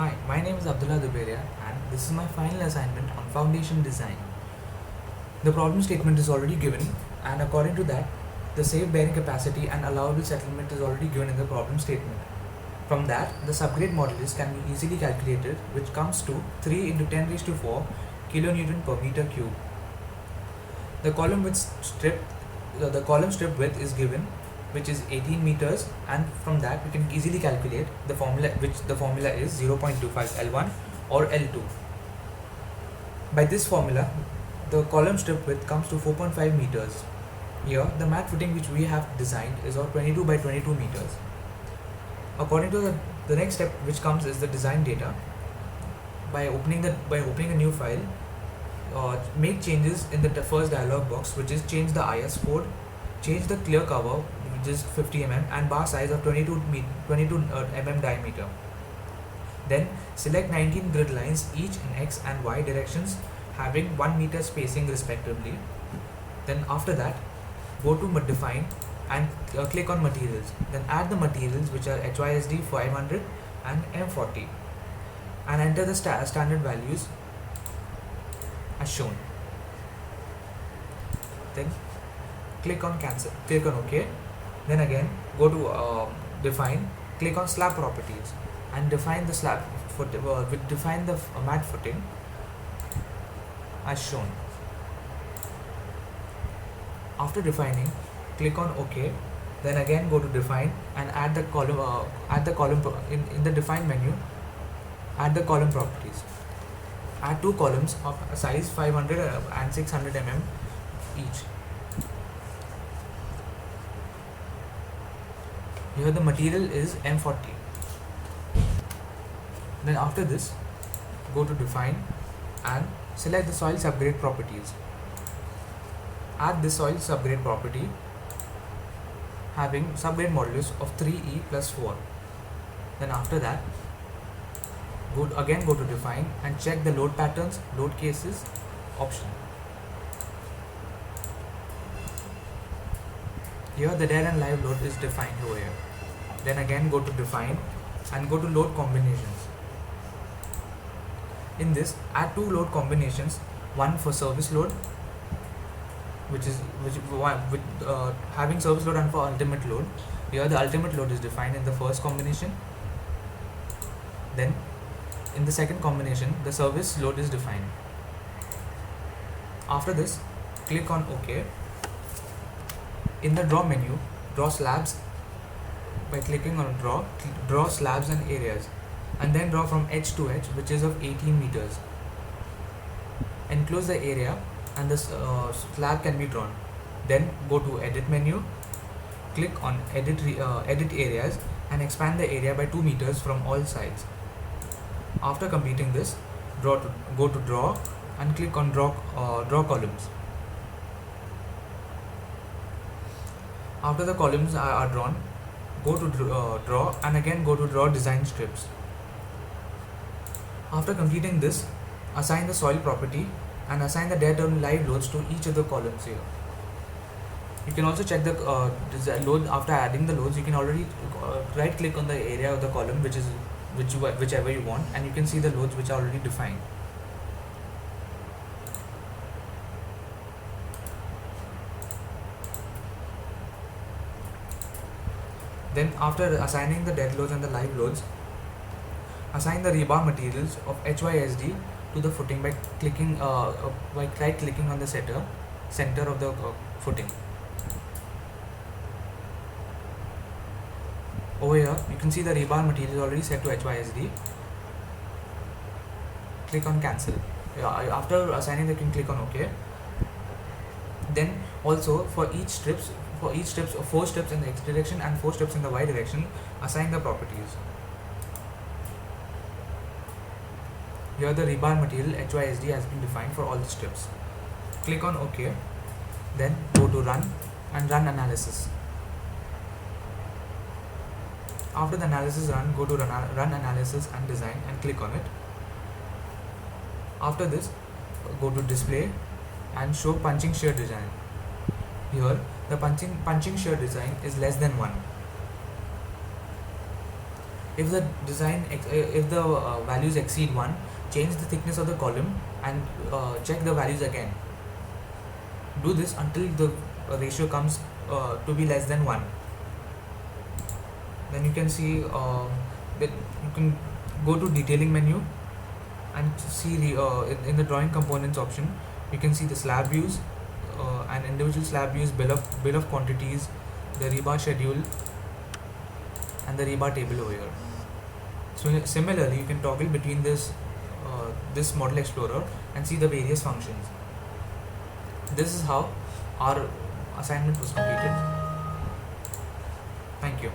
Hi, my name is Abdullah Duberia and this is my final assignment on foundation design. The problem statement is already given, and according to that, the safe bearing capacity and allowable settlement is already given in the problem statement. From that, the subgrade modulus can be easily calculated, which comes to 3 into 10 raised to 4 kilonewton per meter cube. The column strip width is given, which is 18 meters, and from that we can easily calculate the formula, which the formula is 0.25 L1 or L2. By this formula, the column strip width comes to 4.5 meters. Here, the mat footing which we have designed is of 22 by 22 meters. According to the next step which comes is the design data. By opening a new file, make changes in the first dialog box, which is change the IS code, change the clear cover, which is 50 mm, and bar size of 22 mm diameter. Then select 19 grid lines, each in X and Y directions, having 1 meter spacing respectively. Then after that, go to define and click on materials. Then add the materials, which are HYSD 500 and M40, and enter the standard values as shown. Then click on cancel, click on OK. Then again go to define, click on slab properties and define the slab define the mat footing as shown. After defining, click on OK. Then again go to define and add the column in the define menu, add the column properties. Add two columns of size 500 and 600 mm each. Here the material is M40. Then after this, go to define and select the soil subgrade properties. Add this soil subgrade property having subgrade modulus of 3E plus 4. Then after that, go to define and check the load patterns, load cases option. Here the dead and live load is defined over here. Then again go to define and go to load combinations. In this, add two load combinations, one for service load, having service load, and for ultimate load. Here the ultimate load is defined in the first combination. Then in the second combination, the service load is defined. After this, click on OK. In the draw menu, draw slabs by clicking on draw slabs and areas, and then draw from edge to edge, which is of 18 meters. Enclose the area and the slab can be drawn. Then go to edit menu, click on edit areas and expand the area by 2 meters from all sides. After completing this, go to draw and click on draw columns. After the columns are drawn, go to draw and again go to draw design strips. After completing this, assign the soil property and assign the dead and live loads to each of the columns here. You can also check the load. After adding the loads, you can already right click on the area of the column whichever you want, and you can see the loads which are already defined. Then after assigning the dead loads and the live loads, assign the rebar materials of HYSD to the footing by right clicking on the center of the footing. Over here you can see the rebar material is already set to HYSD. Click on cancel. After assigning, you can click on OK. Then also for each strips of 4 strips in the X direction and 4 strips in the Y direction, assign the properties. Here the rebar material HYSD has been defined for all the strips. Click on OK. Then go to run and run analysis. After the analysis run, go to run analysis and design and click on it. After this, go to display and show punching shear design. Here the punching shear design is less than 1. If the if the values exceed 1, change the thickness of the column and check the values again. Do this until the ratio comes to be less than 1. Then you can see that you can go to detailing menu and see in the drawing components option, you can see the slab views and individual slab views, bill of quantities, the rebar schedule, and the rebar table over here. So similarly, you can toggle between this model explorer and see the various functions. This is how our assignment was completed. Thank you.